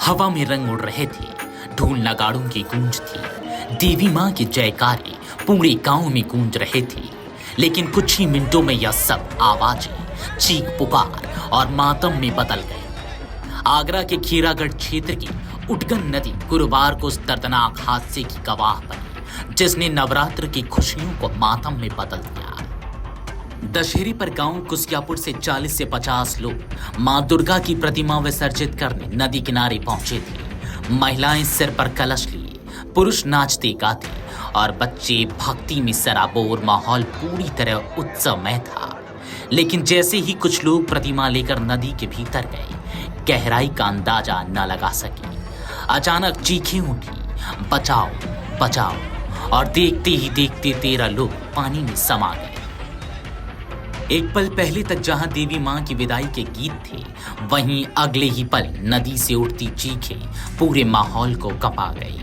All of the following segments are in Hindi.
हवा में रंग उड़ रहे थे, ढोल नगाड़ों की गूंज थी, देवी माँ के जयकारे पूरे गांव में गूंज रहे थे। लेकिन कुछ ही मिनटों में यह सब आवाजें चीख पुकार और मातम में बदल गई। आगरा के खीरागढ़ क्षेत्र की उटगन नदी गुरुवार को उस दर्दनाक हादसे की गवाह बनी जिसने नवरात्र की खुशियों को मातम में बदल दिया। दशहरे पर गांव कुसियापुर से 40 से 50 लोग मां दुर्गा की प्रतिमा विसर्जित करने नदी किनारे पहुंचे थे। महिलाएं सिर पर कलश लिए, पुरुष नाचते गाते और बच्चे भक्ति में सराबोर। माहौल पूरी तरह उत्सवमय था। लेकिन जैसे ही कुछ लोग प्रतिमा लेकर नदी के भीतर गए, गहराई का अंदाजा न लगा सके। अचानक चीखें उठी, बचाओ बचाओ, और देखते ही देखते 13 लोग पानी में समा गए। एक पल पहले तक जहां देवी मां की विदाई के गीत थे, वहीं अगले ही पल नदी से उठती चीखें पूरे माहौल को कंपा गई।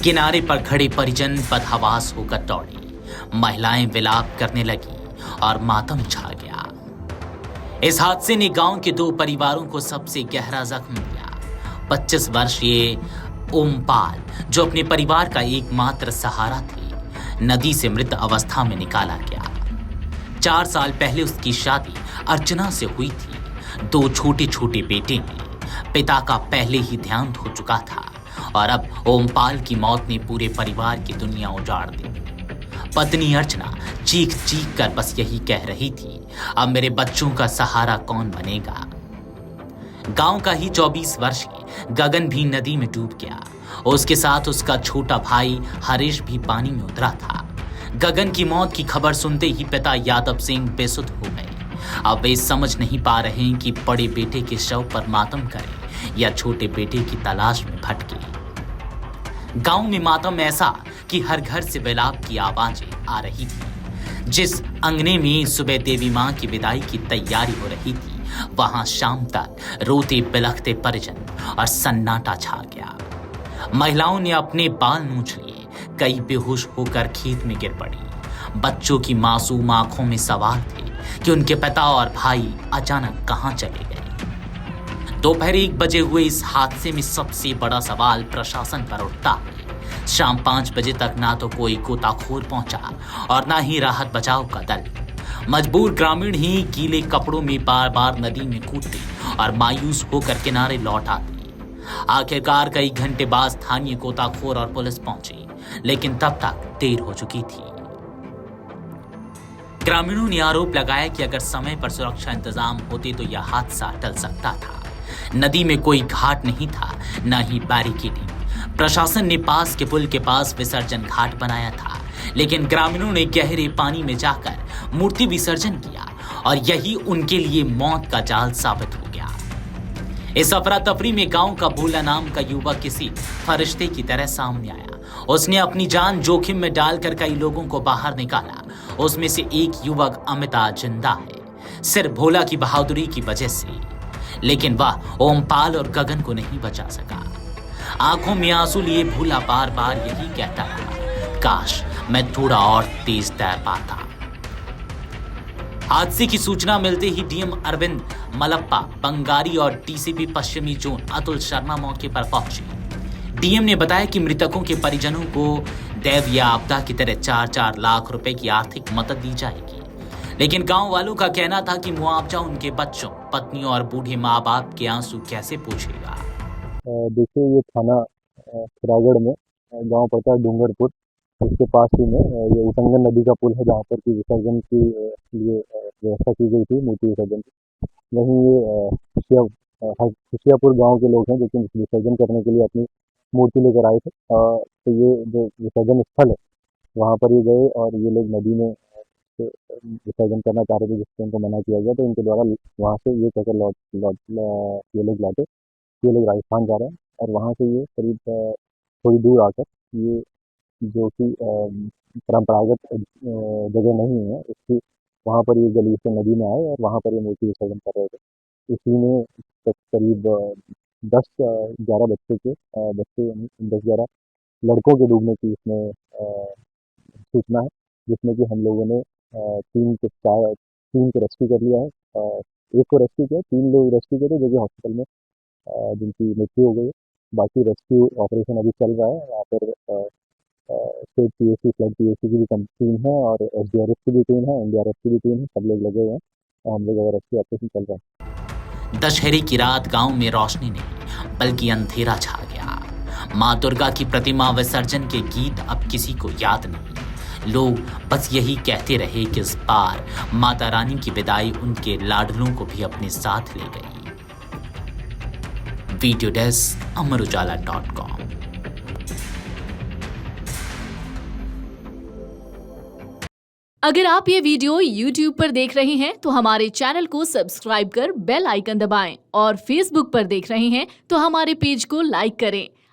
किनारे पर खड़े परिजन बदहवास होकर दौड़े, महिलाएं विलाप करने लगी और मातम छा गया। इस हादसे ने गांव के 2 परिवारों को सबसे गहरा जख्म दिया। 25 वर्षीय ओमपाल, जो अपने परिवार का एकमात्र सहारा थे, नदी से मृत अवस्था में निकाला गया। 4 साल पहले उसकी शादी अर्चना से हुई थी। 2 छोटे छोटे बेटे हैं। पिता का पहले ही देहांत हो चुका था और अब ओमपाल की मौत ने पूरे परिवार की दुनिया उजाड़ दी। पत्नी अर्चना चीख चीख कर बस यही कह रही थी, अब मेरे बच्चों का सहारा कौन बनेगा। गांव का ही 24 वर्षीय गगन भी नदी में डूब गया। उसके साथ उसका छोटा भाई हरीश भी पानी में उतरा था। गगन की मौत की खबर सुनते ही पिता यादव सिंह बेसुध हो गए। अब वे समझ नहीं पा रहे हैं कि बड़े बेटे के शव पर मातम करें या छोटे बेटे की तलाश में भटके। गांव में मातम ऐसा कि हर घर से विलाप की आवाजें आ रही थी। जिस अंगने में सुबह देवी मां की विदाई की तैयारी हो रही थी, वहां शाम तक रोते बिलखते परिजन और सन्नाटा छा गया। महिलाओं ने अपने बाल नोच लिए, कई बेहोश होकर खेत में गिर पड़ी। बच्चों की मासूम आंखों में सवाल थे कि उनके पिता और भाई अचानक कहां चले गए। दोपहर 1 बजे हुए इस हादसे में सबसे बड़ा सवाल प्रशासन पर उठता है। शाम 5 बजे तक ना तो कोई गोताखोर पहुंचा और ना ही राहत बचाव का दल। मजबूर ग्रामीण ही गीले कपड़ों में बार बार नदी में कूदते और मायूस होकर किनारे लौट आते। आखिरकार कई घंटे बाद स्थानीय गोताखोर और पुलिस पहुंची, लेकिन तब तक देर हो चुकी थी। ग्रामीणों ने आरोप लगाया कि अगर समय पर सुरक्षा इंतजाम होते तो यह हादसा टल सकता था। नदी में कोई घाट नहीं था, न ही बैरिकेडिंग। प्रशासन ने पास के पुल के पास विसर्जन घाट बनाया था, लेकिन ग्रामीणों ने गहरे पानी में जाकर मूर्ति विसर्जन किया और यही उनके लिए मौत का जाल साबित हो गया। इस अफरा तफरी में गांव का भोला नाम का युवक किसी फरिश्ते की तरह सामने आया। उसने अपनी जान जोखिम में डालकर कई लोगों को बाहर निकाला। उसमें से एक युवक अमिता जिंदा है, सिर्फ भोला की बहादुरी की वजह से। लेकिन वह ओमपाल और गगन को नहीं बचा सका। आंखों में आंसू लिए भोला बार बार यही कहता रहा, काश मैं थोड़ा और तेज तैर पाता। हादसे की सूचना मिलते ही डीएम अरविंद मलप्पा बंगारी और डीसीपी पश्चिमी जोन अतुल शर्मा मौके पर पहुंचे। डीएम ने बताया कि मृतकों के परिजनों को दैव या आपदा की तरह 4-4 लाख रुपए की आर्थिक मदद दी जाएगी। लेकिन गांव वालों का कहना था कि मुआवजा उनके बच्चों, पत्नियों और बूढ़े माँ बाप के आंसू कैसे पूछेगा। देखिए, ये थाना खिरागढ़ में गांव पड़ता है डूंगरपुर। उसके पास ही में ये उटंगन नदी का पुल है, जहाँ पर कि विसर्जन की लिए व्यवस्था की गई थी, मूर्ति विसर्जन की। वहीं ये खुशियापुर गांव के लोग हैं, जो कि विसर्जन करने के लिए अपनी मूर्ति लेकर आए थे। तो ये जो विसर्जन स्थल है, वहाँ पर ये गए और ये लोग नदी में विसर्जन करना चाह रहे थे, जिससे उनको मना किया गया। तो इनके द्वारा वहाँ से ये कहकर लौट लौट ये लोग लौटे। ये लोग राजस्थान जा रहे हैं और वहाँ से ये करीब थोड़ी दूर आकर ये जो कि परंपरागत जगह नहीं है उसकी, वहाँ पर ये गली से नदी में आए और वहाँ पर ये मूर्ति विसर्जन कर रहे थे। इसी में करीब 10-11 बच्चे 10-11 लड़कों के डूबने की इसमें सूचना है, जिसमें कि हम लोगों ने 3 को रेस्क्यू कर लिया है। एक को रेस्क्यू किया, 3 लोग रेस्क्यू किए थे, जो कि हॉस्पिटल में जिनकी मृत्यु हो गई है। बाकी रेस्क्यू ऑपरेशन अभी चल रहा है। वहाँ पर स्टेट पीएसी, फ्लड पीएसी की भी टीम है और एसडीआरएफ की भी टीम है, एनडीआरएफ की भी टीम है, सब लोग लगे हुए हैं और हम लोग रेस्क्यू ऑपरेशन चल रहा है। दशहरे की रात गांव में रोशनी नहीं बल्कि अंधेरा छा गया। माँ दुर्गा की प्रतिमा विसर्जन के गीत अब किसी को याद नहीं। लोग बस यही कहते रहे कि इस बार माता रानी की विदाई उनके लाडलों को भी अपने साथ ले गई। वीडियो डेस्क अमरउजाला.com। अगर आप ये वीडियो YouTube पर देख रहे हैं तो हमारे चैनल को सब्सक्राइब कर बेल आइकन दबाएं और Facebook पर देख रहे हैं तो हमारे पेज को लाइक करें।